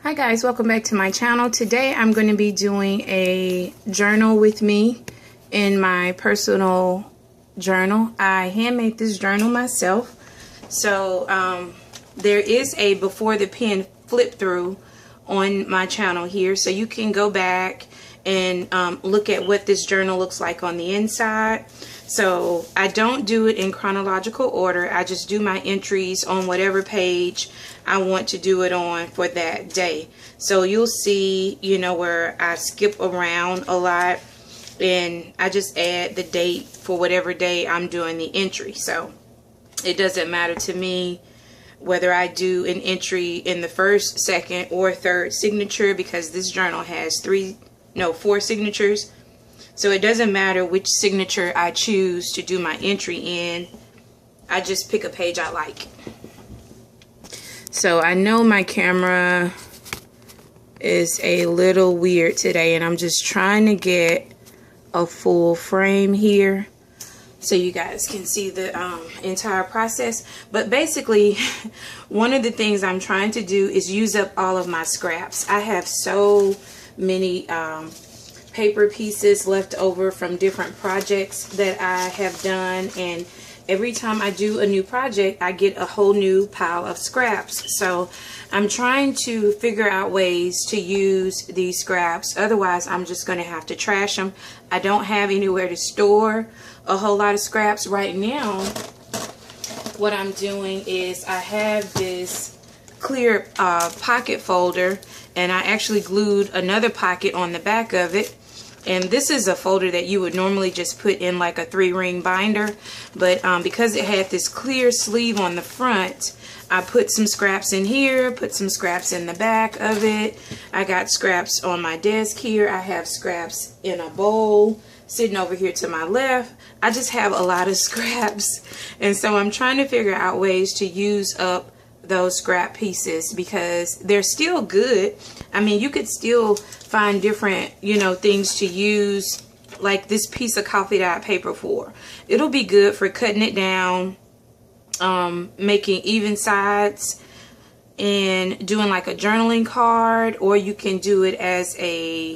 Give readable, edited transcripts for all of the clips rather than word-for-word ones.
Hi guys, welcome back to my channel. Today I'm going to be doing a journal with me in my personal journal. I handmade this journal myself. So there is a before the pen flip through on my channel here, so you can go back and look at what this journal looks like on the inside. So I don't do it in chronological order. I just do my entries on whatever page I want to do it on for that day. So you'll see, you know, where I skip around a lot and I just add the date for whatever day I'm doing the entry. So it doesn't matter to me whether I do an entry in the first, second, or third signature, because this journal has four signatures. So it doesn't matter which signature I choose to do my entry in. I just pick a page I like. So I know my camera is a little weird today, and I'm just trying to get a full frame here so you guys can see the entire process. But basically, one of the things I'm trying to do is use up all of my scraps. I have so many paper pieces left over from different projects that I have done, and every time I do a new project I get a whole new pile of scraps. So I'm trying to figure out ways to use these scraps, otherwise I'm just going to have to trash them. I don't have anywhere to store a whole lot of scraps right now. What I'm doing is I have this clear pocket folder, and I actually glued another pocket on the back of it. And this is a folder that you would normally just put in like a 3-ring binder, but because it had this clear sleeve on the front, I put some scraps in here, put some scraps in the back of it. I got scraps on my desk here. I have scraps in a bowl sitting over here to my left. I just have a lot of scraps, and so I'm trying to figure out ways to use up those scrap pieces because they're still good. I mean, you could still find different, you know, things to use, like this piece of coffee dyed paper for. It'll be good for cutting it down, making even sides, and doing like a journaling card, or you can do it as a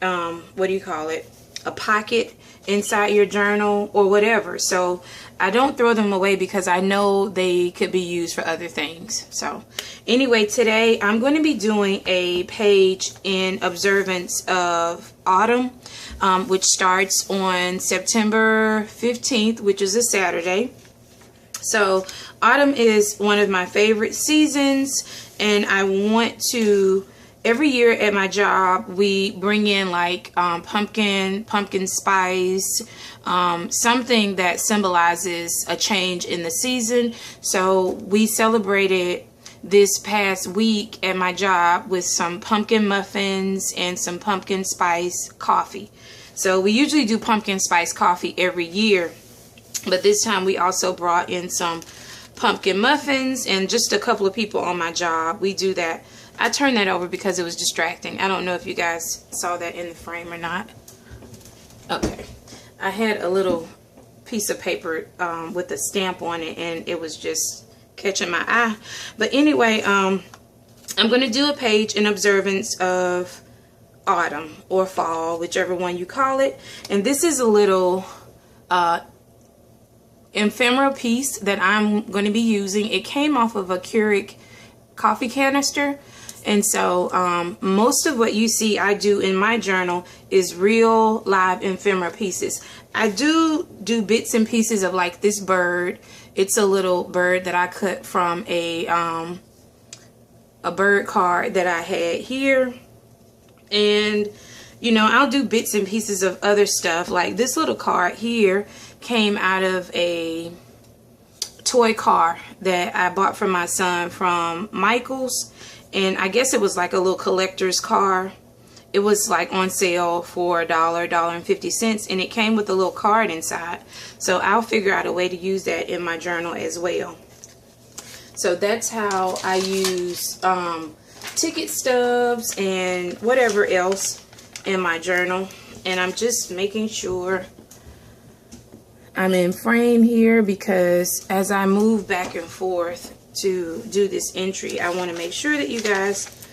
what do you call it, a pocket inside your journal or whatever. So I don't throw them away because I know they could be used for other things. So anyway, today I'm going to be doing a page in observance of autumn, which starts on September 15th, which is a Saturday. So autumn is one of my favorite seasons, and I want to, every year at my job, we bring in like pumpkin spice, something that symbolizes a change in the season. So we celebrated this past week at my job with some pumpkin muffins and some pumpkin spice coffee. So we usually do pumpkin spice coffee every year, but this time we also brought in some pumpkin muffins, and just a couple of people on my job. We do that. I turned that over because it was distracting. I don't know if you guys saw that in the frame or not. Okay. I had a little piece of paper with a stamp on it, and it was just catching my eye. But anyway, I'm going to do a page in observance of autumn or fall, whichever one you call it. And this is a little ephemera piece that I'm going to be using. It came off of a Keurig coffee canister. And so most of what you see I do in my journal is real live ephemera pieces. I do bits and pieces of like this bird. It's a little bird that I cut from a bird card that I had here. And you know, I'll do bits and pieces of other stuff. Like this little card here came out of a toy car that I bought for my son from Michael's. And I guess it was like a little collector's car. It was like on sale for $1.50, and it came with a little card inside. So I'll figure out a way to use that in my journal as well. So that's how I use ticket stubs and whatever else in my journal. And I'm just making sure I'm in frame here, because as I move back and forth to do this entry, I want to make sure that you guys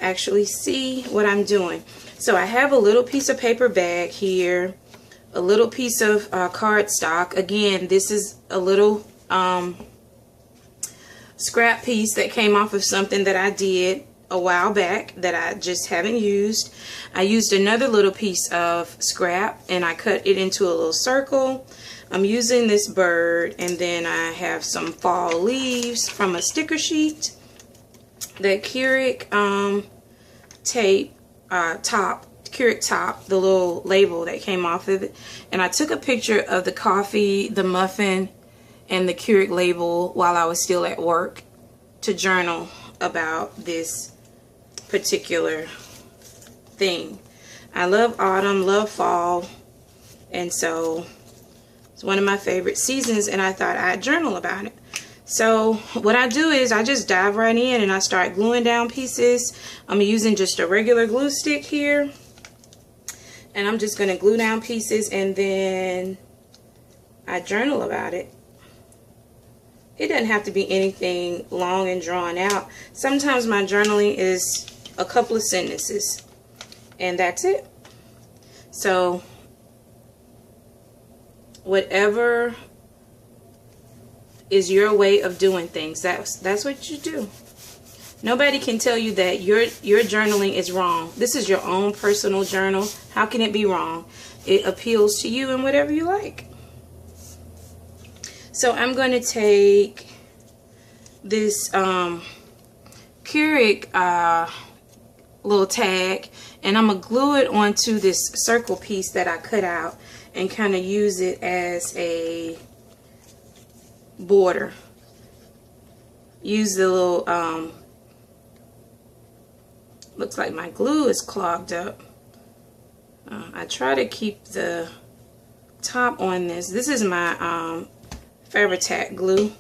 actually see what I'm doing. So I have a little piece of paper bag here, a little piece of cardstock. Again, this is a little scrap piece that came off of something that I did a while back that I just haven't used. I used another little piece of scrap and I cut it into a little circle. I'm using this bird, and then I have some fall leaves from a sticker sheet. That Keurig tape Keurig top, the little label that came off of it, and I took a picture of the coffee, the muffin, and the Keurig label while I was still at work to journal about this particular thing. I love autumn, love fall, and so it's one of my favorite seasons, and I thought I'd journal about it. So what I do is I just dive right in and I start gluing down pieces. I'm using just a regular glue stick here, and I'm just going to glue down pieces, and then I journal about it. It doesn't have to be anything long and drawn out. Sometimes my journaling is a couple of sentences, and that's it. So whatever is your way of doing things, that's what you do. Nobody can tell you that your journaling is wrong. This is your own personal journal. How can it be wrong? It appeals to you and whatever you like. So I'm going to take this Keurig little tag, and I'm going to glue it onto this circle piece that I cut out and kind of use it as a border. Use the little looks like my glue is clogged up. I try to keep the top on this. This is my Fabri-Tac glue,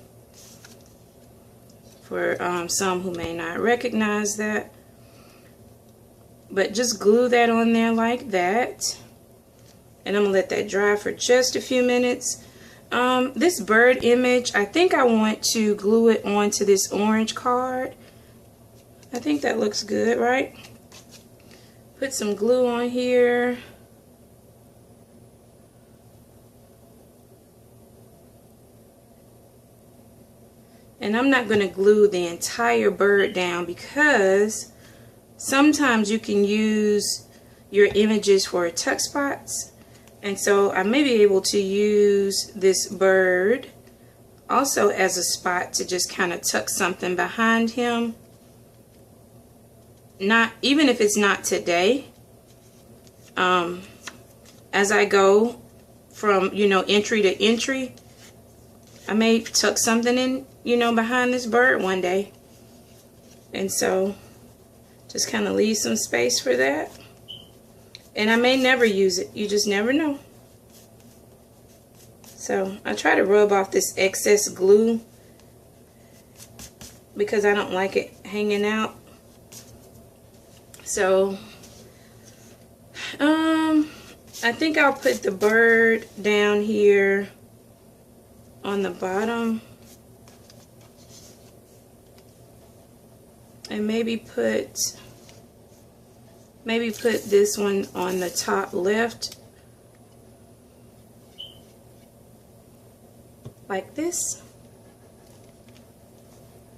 for some who may not recognize that. But just glue that on there like that, and I'm gonna let that dry for just a few minutes. This bird image, I think I want to glue it onto this orange card. I think that looks good, right? Put some glue on here. And I'm not going to glue the entire bird down, because sometimes you can use your images for tuck spots. And so I may be able to use this bird also as a spot to just kind of tuck something behind him. Not even if it's not today. As I go from, entry to entry, I may tuck something in, behind this bird one day. And so just kind of leave some space for that. And I may never use it. You just never know. So I try to rub off this excess glue because I don't like it hanging out. So I think I'll put the bird down here on the bottom, and maybe put this one on the top left, like this.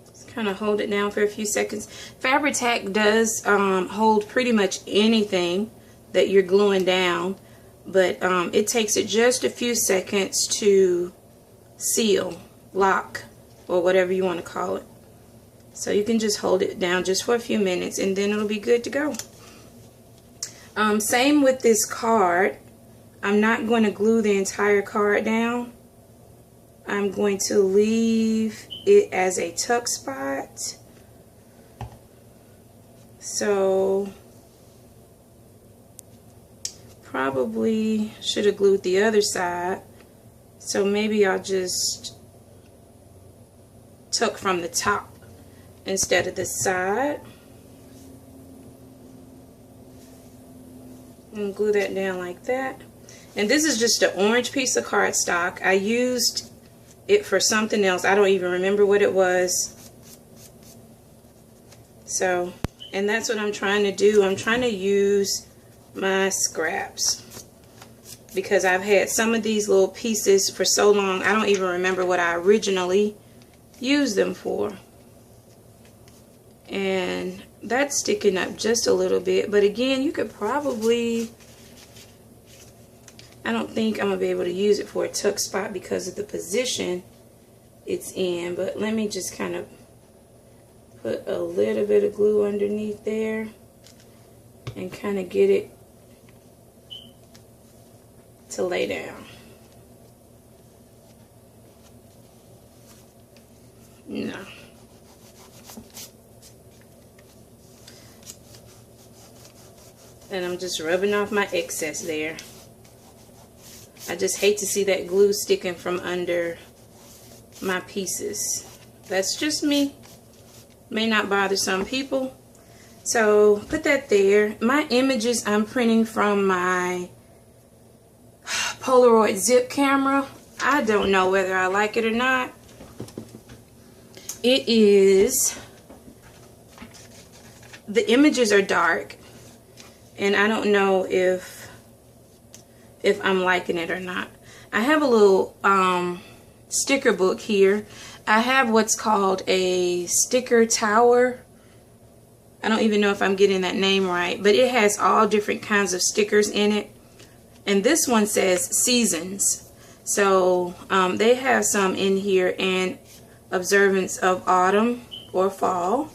Just kind of hold it down for a few seconds. Fabri-Tac does hold pretty much anything that you're gluing down, but it takes it just a few seconds to seal, lock, or whatever you want to call it. So you can just hold it down just for a few minutes, and then it'll be good to go. Same with this card. I'm not going to glue the entire card down. I'm going to leave it as a tuck spot. So probably should have glued the other side. So maybe I'll just tuck from the top instead of the side. And glue that down like that. And this is just an orange piece of cardstock. I used it for something else. I don't even remember what it was. So, And that's what I'm trying to do. I'm trying to use my scraps because I've had some of these little pieces for so long I don't even remember what I originally used them for. And that's sticking up just a little bit, but again, you could probably, I don't think I'm gonna be able to use it for a tuck spot because of the position it's in, but let me just kind of put a little bit of glue underneath there and kind of get it to lay down. No. And I'm just rubbing off my excess there. I just hate to see that glue sticking from under my pieces. That's just me. May not bother some people. So put that there. My images I'm printing from my Polaroid zip camera. I don't know whether I like it or not. It is, the images are dark, and I don't know if I'm liking it or not. I have a little sticker book here. I have what's called a sticker tower. I don't even know if I'm getting that name right, but it has all different kinds of stickers in it. And this one says seasons. So they have some in here, and observance of autumn or fall.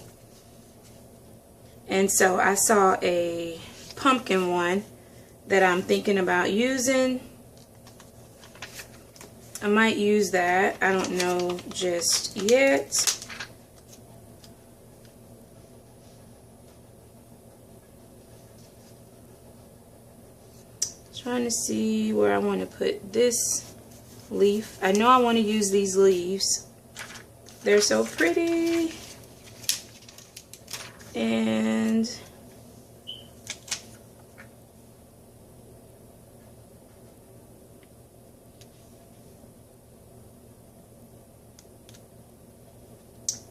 And so I saw a pumpkin one that I'm thinking about using. I might use that. I don't know just yet. Trying to see where I want to put this leaf. I know I want to use these leaves. They're so pretty. And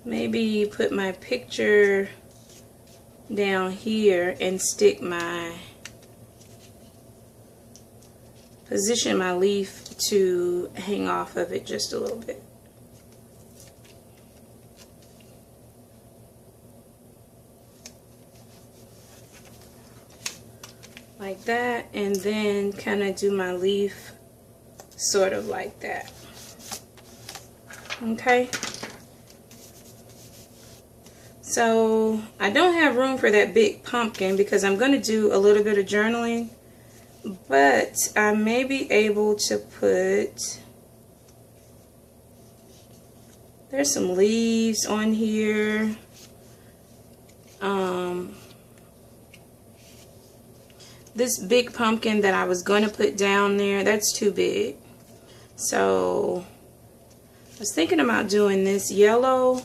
maybe put my picture down here and stick my, position my leaf to hang off of it just a little bit. Like that, and then kind of do my leaf sort of like that. Okay. So I don't have room for that big pumpkin because I'm going to do a little bit of journaling, but I may be able to put, there's some leaves on here. This big pumpkin that I was going to put down there, that's too big. So I was thinking about doing this yellow,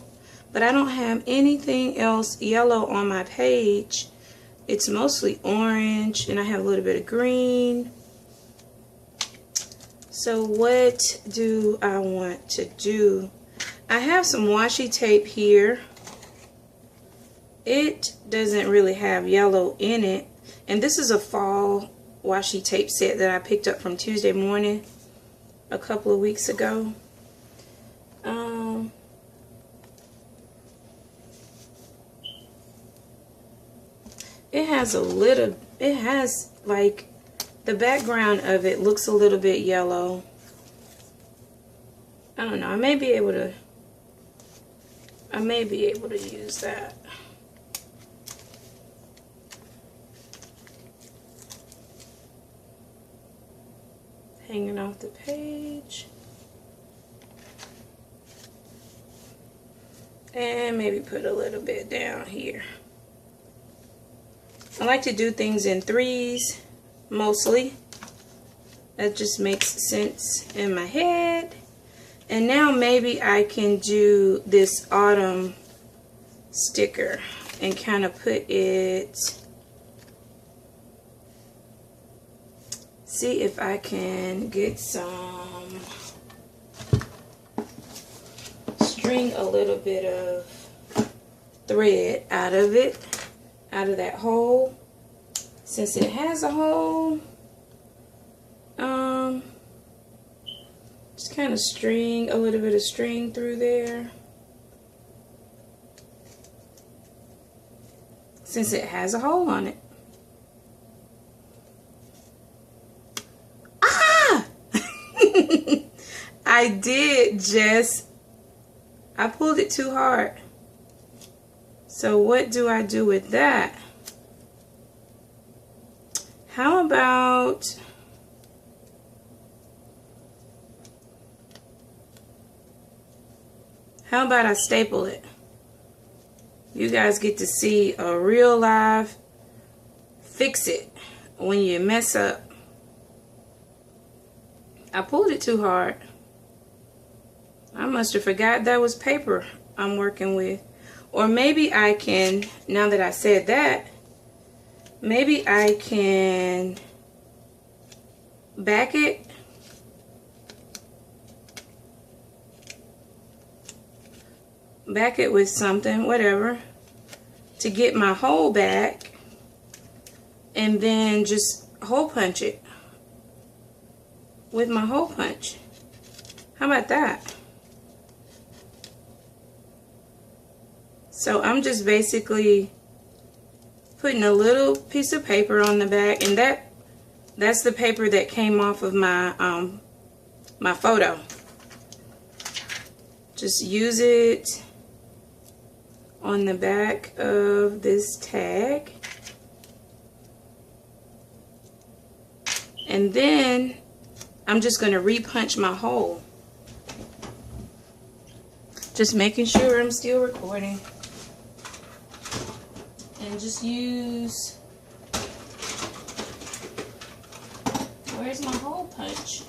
but I don't have anything else yellow on my page. It's mostly orange, and I have a little bit of green. So what do I want to do? I have some washi tape here. It doesn't really have yellow in it. And this is a fall washi tape set that I picked up from Tuesday Morning a couple of weeks ago. It has a little, it has like, the background of it looks a little bit yellow. I don't know, I may be able to use that. Hanging off the page. And maybe put a little bit down here. I like to do things in threes, mostly. That just makes sense in my head. And now maybe I can do this autumn sticker and kind of put it, see if I can get some, string a little bit of thread out of it out of that hole. Since it has a hole, just kind of string a little bit of string through there. Since it has a hole on it. Ah! I pulled it too hard. So what do I do with that? How about I staple it? You guys get to see a real live fix it when you mess up. I pulled it too hard. I must have forgot that was paper I'm working with. Or maybe I can, now that I said that, maybe I can back it. Back it with something, whatever, to get my hole back, and then just hole punch it with my hole punch. How about that? So I'm just basically putting a little piece of paper on the back, and that's the paper that came off of my my photo. Just use it on the back of this tag, and then I'm just going to repunch my hole. Just making sure I'm still recording, and just use, where's my hole punch?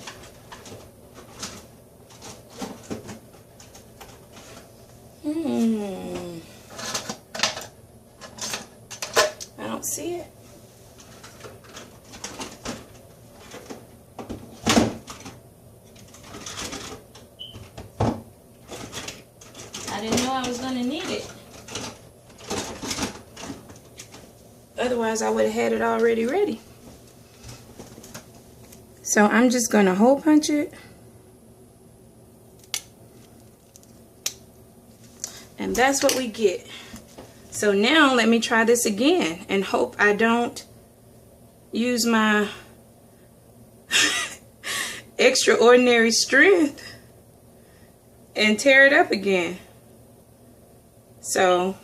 I don't see it. I didn't know I was going to need it. Otherwise, I would have had it already ready. So I'm just going to hole punch it. And that's what we get. So now let me try this again and hope I don't use my extraordinary strength and tear it up again. So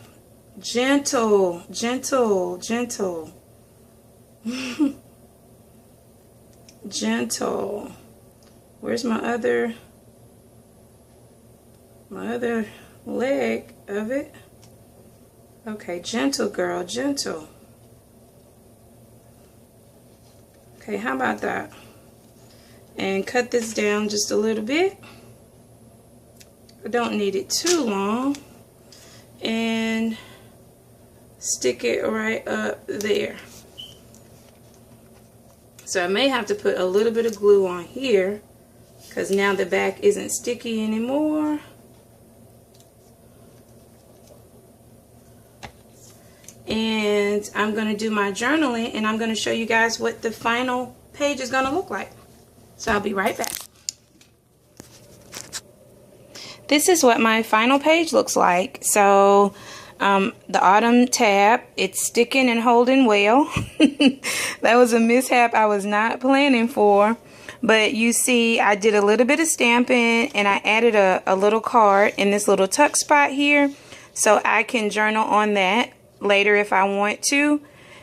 gentle, gentle, gentle. Gentle. Where's my other leg of it? Okay, gentle girl, gentle. Okay, how about that? And cut this down just a little bit. I don't need it too long. And stick it right up there. So I may have to put a little bit of glue on here, because now the back isn't sticky anymore. And I'm going to do my journaling, and I'm going to show you guys what the final page is going to look like. So I'll be right back. This is what my final page looks like. So the autumn tab, it's sticking and holding well. That was a mishap I was not planning for. But you see, I did a little bit of stamping, and I added a little card in this little tuck spot here, so I can journal on that later if I want to.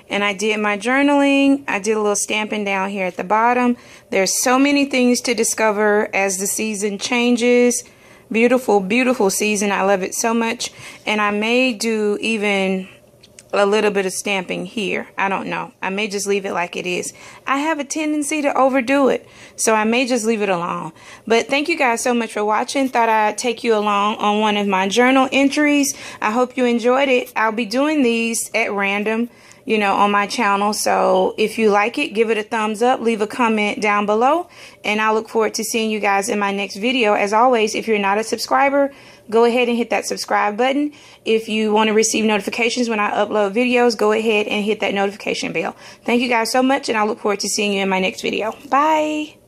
And I did my journaling. I did a little stamping down here at the bottom. There's so many things to discover as the season changes. Beautiful, beautiful season. I love it so much. And I may do even a little bit of stamping here. I don't know. I may just leave it like it is. I have a tendency to overdo it, so I may just leave it alone. But thank you guys so much for watching. Thought I'd take you along on one of my journal entries. I hope you enjoyed it. I'll be doing these at random, you know, on my channel. So if you like it, give it a thumbs up, leave a comment down below, and I look forward to seeing you guys in my next video. As always, if you're not a subscriber, go ahead and hit that subscribe button. If you want to receive notifications when I upload videos, go ahead and hit that notification bell. Thank you guys so much, and I look forward to seeing you in my next video. Bye.